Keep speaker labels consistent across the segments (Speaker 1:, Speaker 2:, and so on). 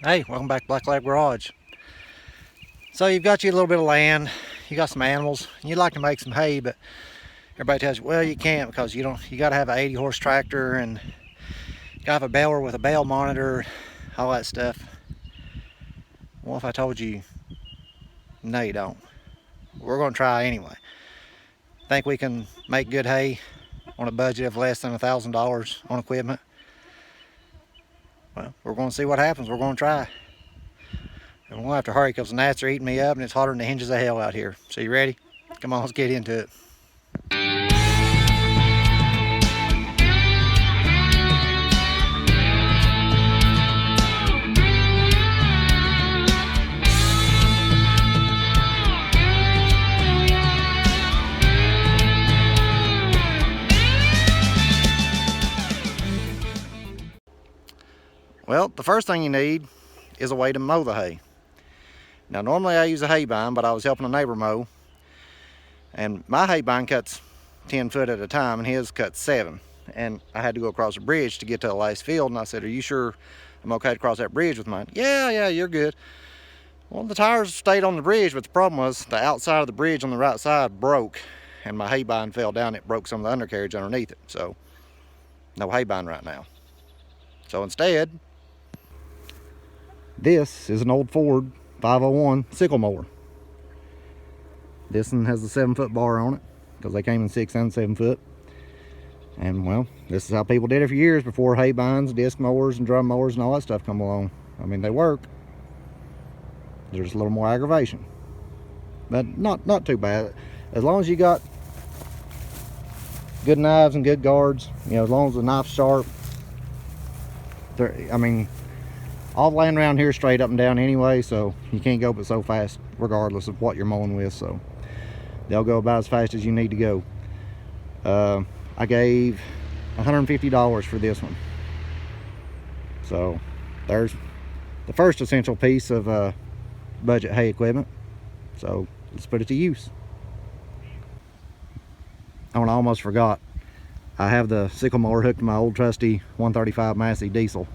Speaker 1: Hey, welcome back to Black Lab Garage. So you've got you a little bit of land, you got some animals, and you'd like to make some hay, but everybody tells you, well, you can't because you got to have an 80 horse tractor and you got to have a baler with a bale monitor, all that stuff. Well, if I told you, no, you don't. We're going to try anyway. Think we can make good hay on a budget of less than $1,000 on equipment? Well, we're going to see what happens. We're going to try. And we're going to have to hurry because the gnats are eating me up and it's hotter than the hinges of hell out here. So you ready? Come on, let's get into it. Well, the first thing you need is a way to mow the hay. Now, normally I use a hay bind, but I was helping a neighbor mow, and my hay bind cuts 10 foot at a time, and his cuts 7. And I had to go across a bridge to get to the last field, and I said, "Are you sure I'm okay to cross that bridge with mine?" Yeah, you're good. Well, the tires stayed on the bridge, but the problem was the outside of the bridge on the right side broke, and my hay bind fell down. It broke some of the undercarriage underneath it, so no hay bind right now. So instead, this is an old Ford 501 sickle mower. This one has a 7-foot bar on it because they came in 6 and 7 foot. And well, this is how people did it for years before hay binds, disc mowers, and drum mowers and all that stuff come along. I mean, they work. There's a little more aggravation, but not too bad. As long as you got good knives and good guards, you know, as long as the knife's sharp. I mean, all the land around here is straight up and down anyway, so you can't go but so fast regardless of what you're mowing with, so they'll go about as fast as you need to go. I gave $150 for this one, so there's the first essential piece of budget hay equipment. So let's put it to use. Oh, and I almost forgot, I have the sickle mower hooked to my old trusty 135 Massey diesel.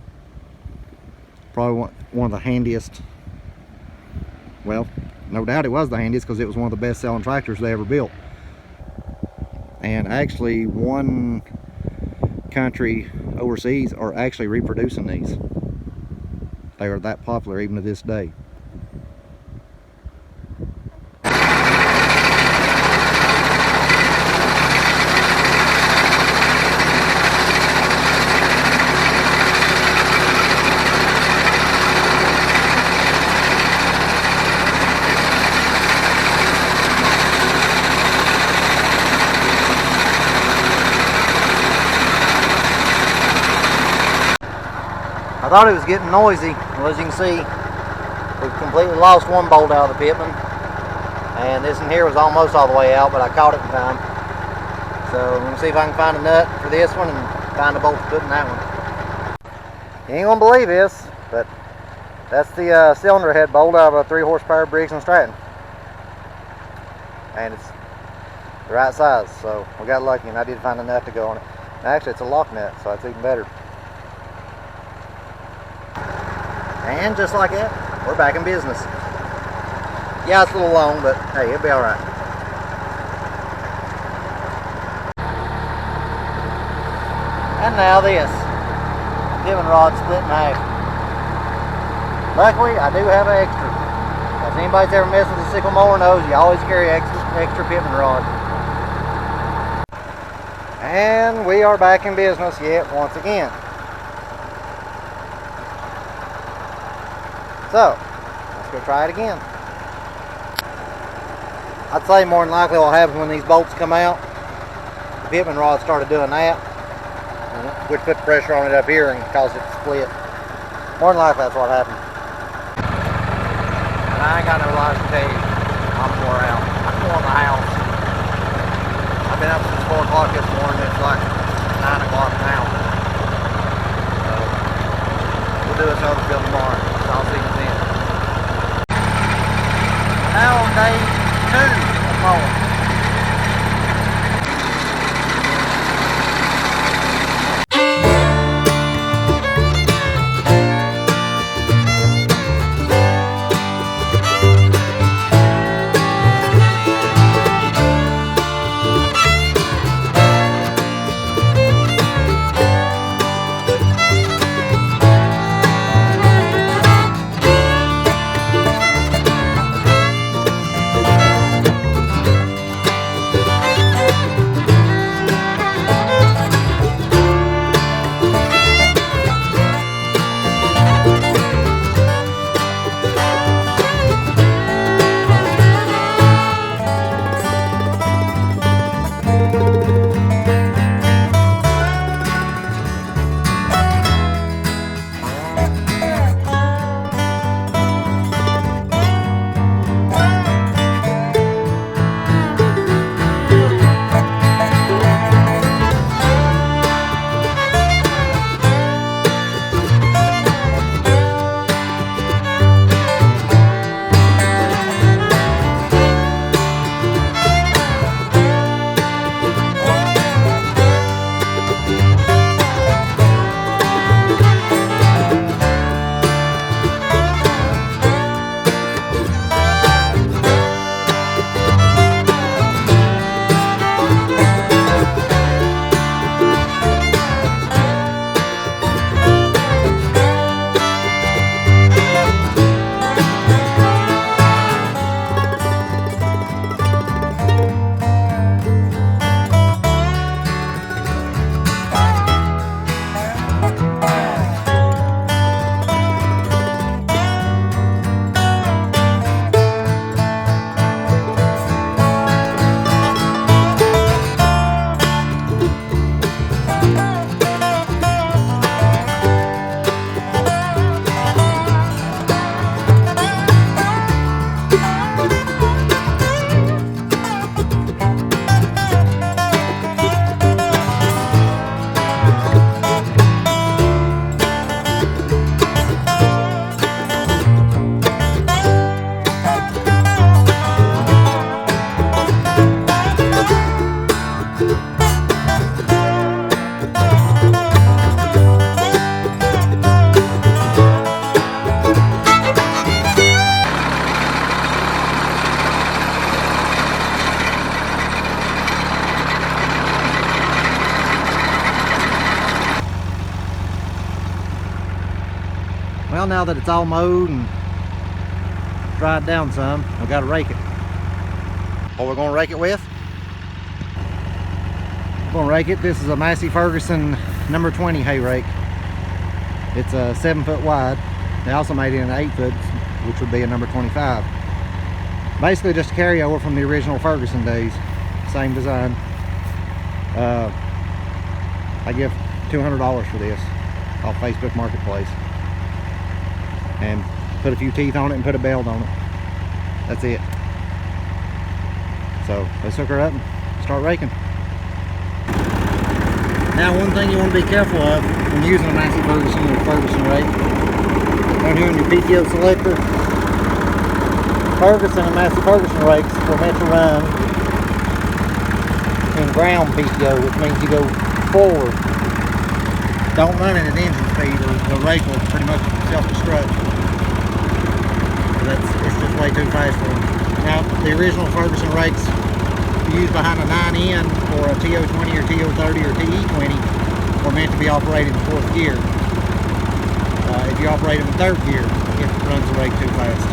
Speaker 1: Probably one of the handiest, well, no doubt it was the handiest because it was one of the best selling tractors they ever built. And actually, one country overseas are actually reproducing these. They are that popular even to this day. I thought it was getting noisy. Well, as you can see, we've completely lost one bolt out of the pitman, and this one here was almost all the way out, but I caught it in time. So let me see if I can find a nut for this one and find a bolt to put in that one. You ain't gonna believe this, but that's the cylinder head bolt out of a 3 horsepower Briggs & Stratton, and it's the right size, so we got lucky and I did find a nut to go on it. And actually, it's a lock nut, so that's even better. And just like that, we're back in business. Yeah, it's a little long, but hey, it'll be all right. And now this pivot rod split in half. Luckily, I do have an extra. If anybody's ever messed with a sickle mower knows you always carry extra pivot rod. And we are back in business yet once again. So, let's go try it again. I'd say more than likely what will happen when these bolts come out, the pitman rod started doing that, and we'd put the pressure on it up here and cause it to split. More than likely that's what happened. And I ain't got no lies to tell you. I'm wore out. I'm going to the house. I've been up since 4 o'clock this morning. It's like 9 o'clock now. So, we'll do this other field tomorrow. So I'll see you then. Now on day 2 of mowing. Well, now that it's all mowed and dried down some, we got to rake it. What we're going to rake it with? We're going to rake it. This is a Massey Ferguson number 20 hay rake. It's a 7 foot wide. They also made it in an 8 foot, which would be a number 25. Basically just a carryover from the original Ferguson days. Same design. I give $200 for this off Facebook Marketplace. And put a few teeth on it and put a belt on it. That's it. So let's hook her up and start raking. Now, one thing you want to be careful of when using a Massey Ferguson or Ferguson rake, down here in your PTO selector, Ferguson and Massey Ferguson rakes were meant to run in ground PTO, which means you go forward. Don't run it at engine speed or the rake will pretty much self-destruct. It's just way too fast for them. Now, the original Ferguson rakes used behind a 9N or a TO20 or TO30 or TE20 were meant to be operated in 4th gear. If you operate them in 3rd gear, it runs the rake too fast.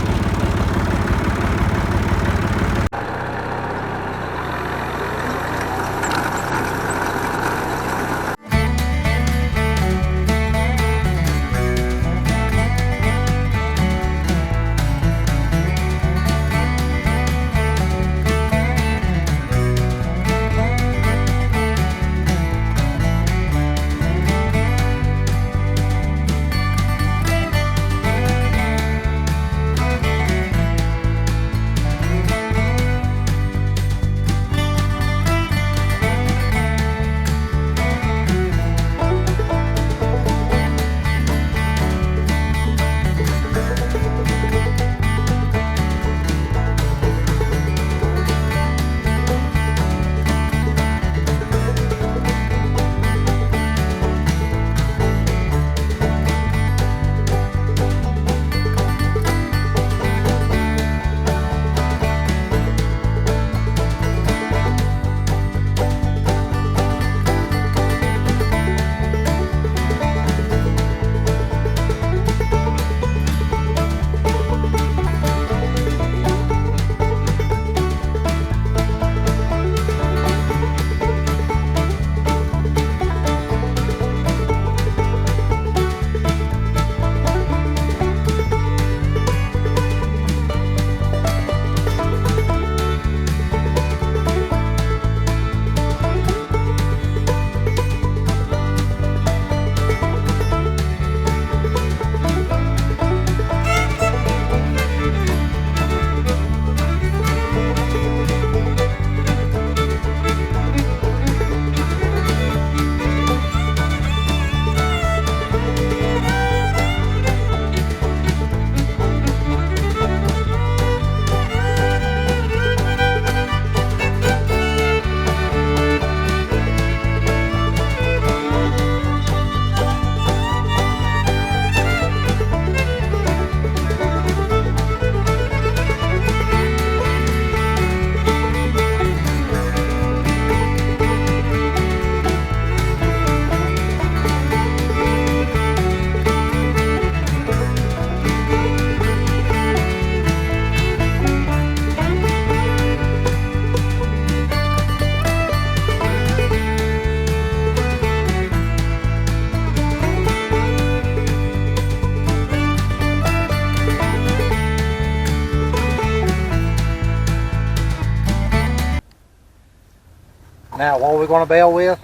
Speaker 1: Now, what are we going to bale with?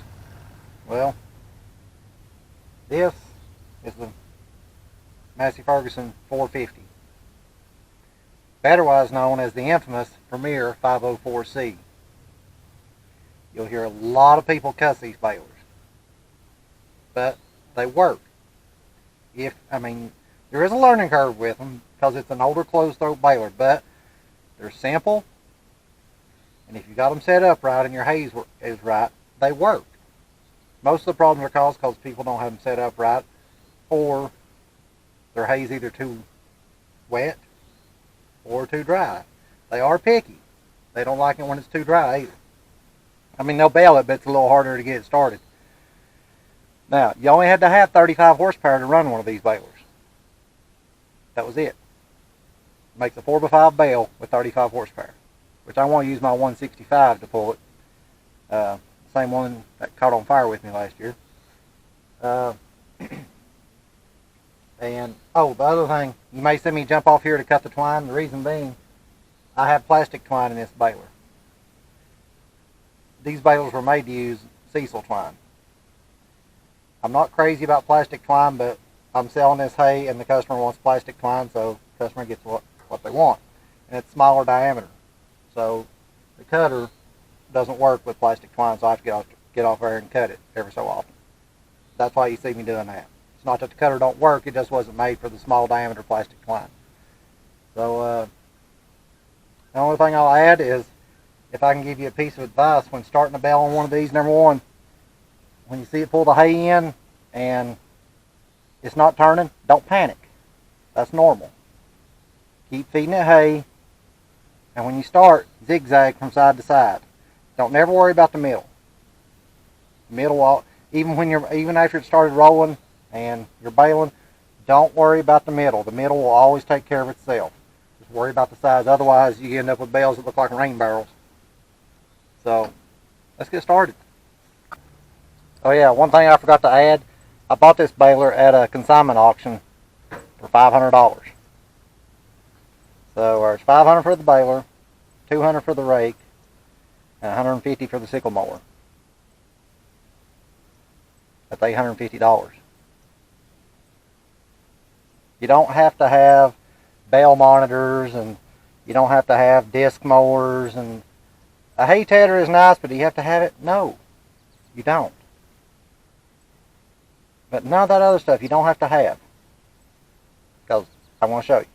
Speaker 1: Well, this is the Massey Ferguson 450, otherwise known as the infamous Premier 504C. You'll hear a lot of people cuss these balers, but they work. There is a learning curve with them because it's an older closed throat baler, but they're simple. And if you got them set up right and your haze is right, they work. Most of the problems are caused because people don't have them set up right, or their haze either too wet or too dry. They are picky. They don't like it when it's too dry either. They'll bale it, but it's a little harder to get it started. Now, you only had to have 35 horsepower to run one of these balers.
Speaker 2: That was it. Makes a 4x5 bale with 35 horsepower, which I want to use my 165 to pull it. Same one that caught on fire with me last year. And, oh, the other thing, you may see me jump off here to cut the twine. The reason being, I have plastic twine in this baler. These balers were made to use Cecil twine. I'm not crazy about plastic twine, but I'm selling this hay and the customer wants plastic twine, so the customer gets what they want. And it's smaller diameter. So the cutter doesn't work with plastic twine, so I have to get off there and cut it every so often. That's why you see me doing that. It's not that the cutter don't work, it just wasn't made for the small diameter plastic twine. So the only thing I'll add is, if I can give you a piece of advice when starting a bale on one of these, number one, when you see it pull the hay in and it's not turning, don't panic. That's normal. Keep feeding it hay, and when you start, zigzag from side to side. Don't never worry about the middle. Middle, even after it started rolling and you're baling, don't worry about the middle. The middle will always take care of itself. Just worry about the size. Otherwise, you end up with bales that look like rain barrels. So, let's get started. Oh yeah, one thing I forgot to add. I bought this baler at a consignment auction for $500. So it's $500 for the baler, $200 for the rake, and $150 for the sickle mower. That's $850. You don't have to have bale monitors, and you don't have to have disc mowers, and a hay tedder is nice, but do you have to have it? No, you don't. But none of that other stuff you don't have to have, because I want to show you.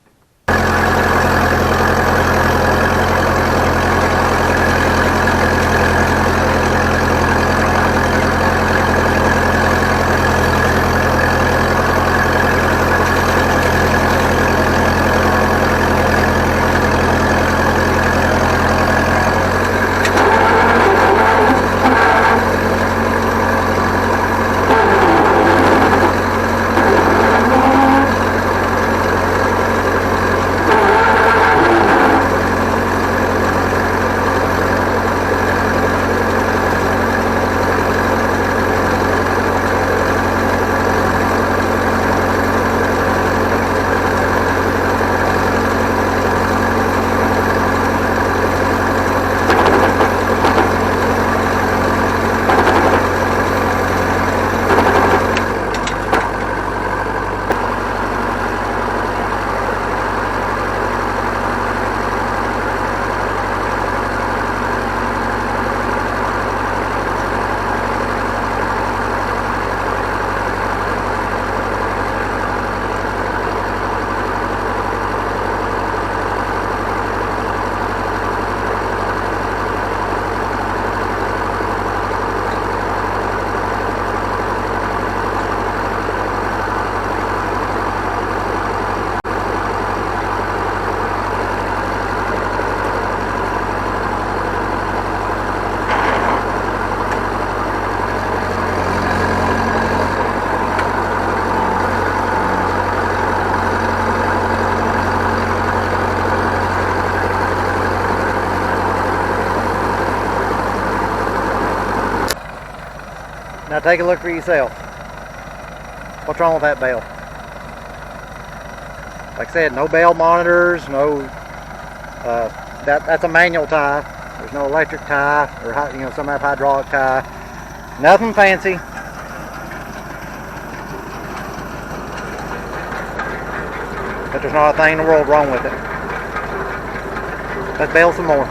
Speaker 2: Now take a look for yourself. What's wrong with that bale? Like I said, no bale monitors, no. That's a manual tie. There's no electric tie, or some have hydraulic tie. Nothing fancy. But there's not a thing in the world wrong with it. Let's bale some more.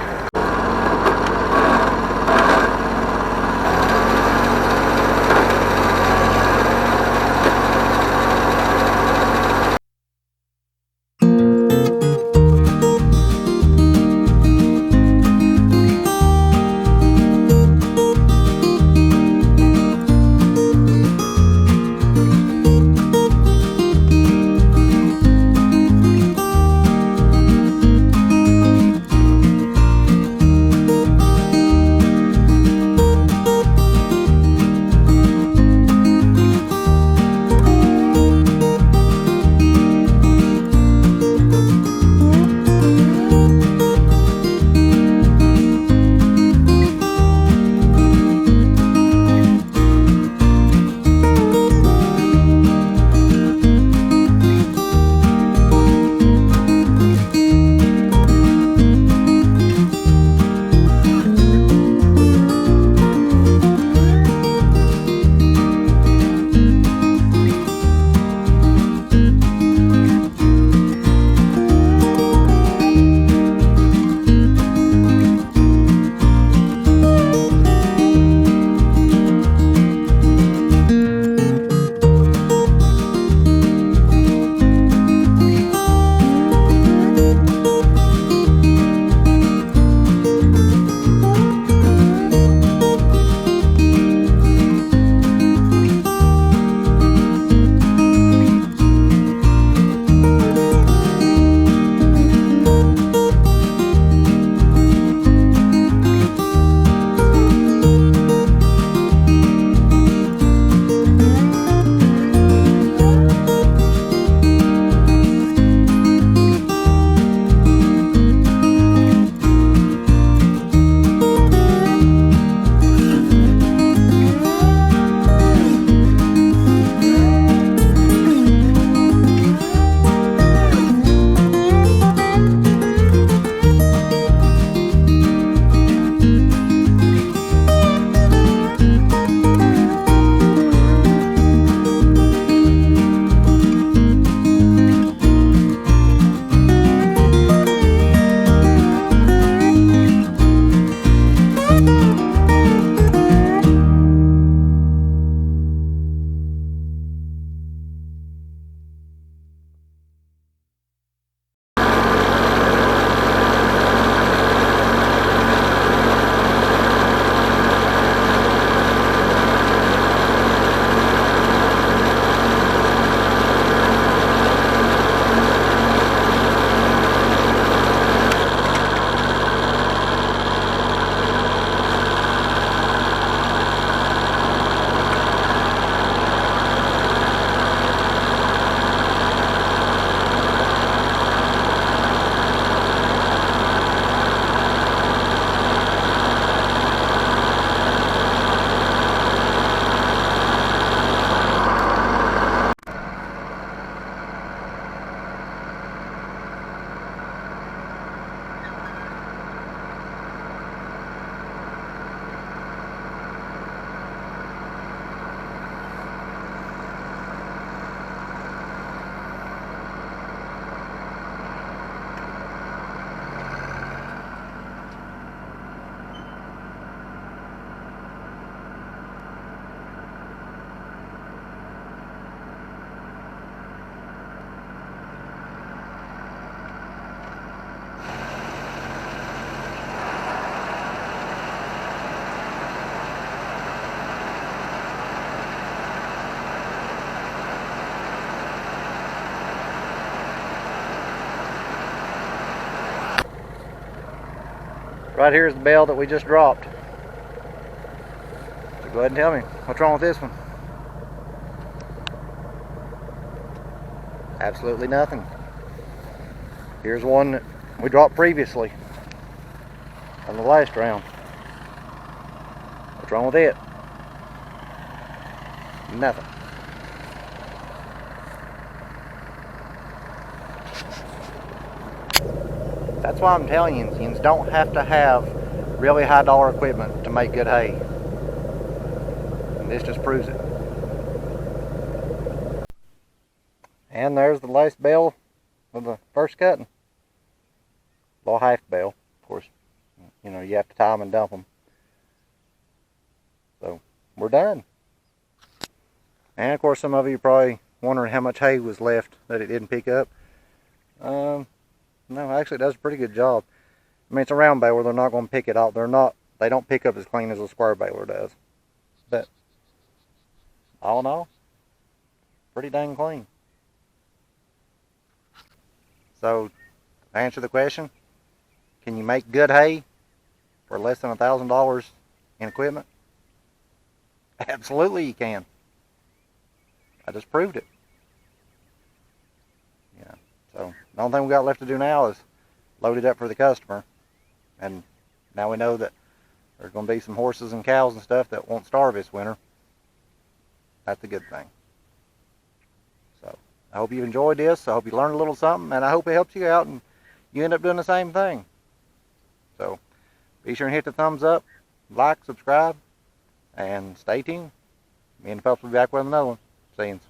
Speaker 1: right here is the bale that we just dropped. So go ahead and tell me, what's wrong with this one? Absolutely nothing. Here's one that we dropped previously on the last round. What's wrong with it? Nothing. That's why I'm telling you, you don't have to have really high dollar equipment to make good hay. And this just proves it. And there's the last bale of the first cutting. Little half bale, of course. You know, you have to tie them and dump them. So, we're done. And of course, some of you are probably wondering how much hay was left that it didn't pick up. No, actually it does a pretty good job. I mean, it's a round baler, they're not going to pick it out. They don't pick up as clean as a square baler does. But, all in all, pretty dang clean. So, to answer the question, can you make good hay for less than $1,000 in equipment? Absolutely you can. I just proved it. Yeah. So the only thing we got left to do now is load it up for the customer. And now we know that there's going to be some horses and cows and stuff that won't starve this winter. That's a good thing. So I hope you enjoyed this. I hope you learned a little something, and I hope it helps you out and you end up doing the same thing. So be sure and hit the thumbs up, like, subscribe, and stay tuned. Me and the pups will be back with another one. See you.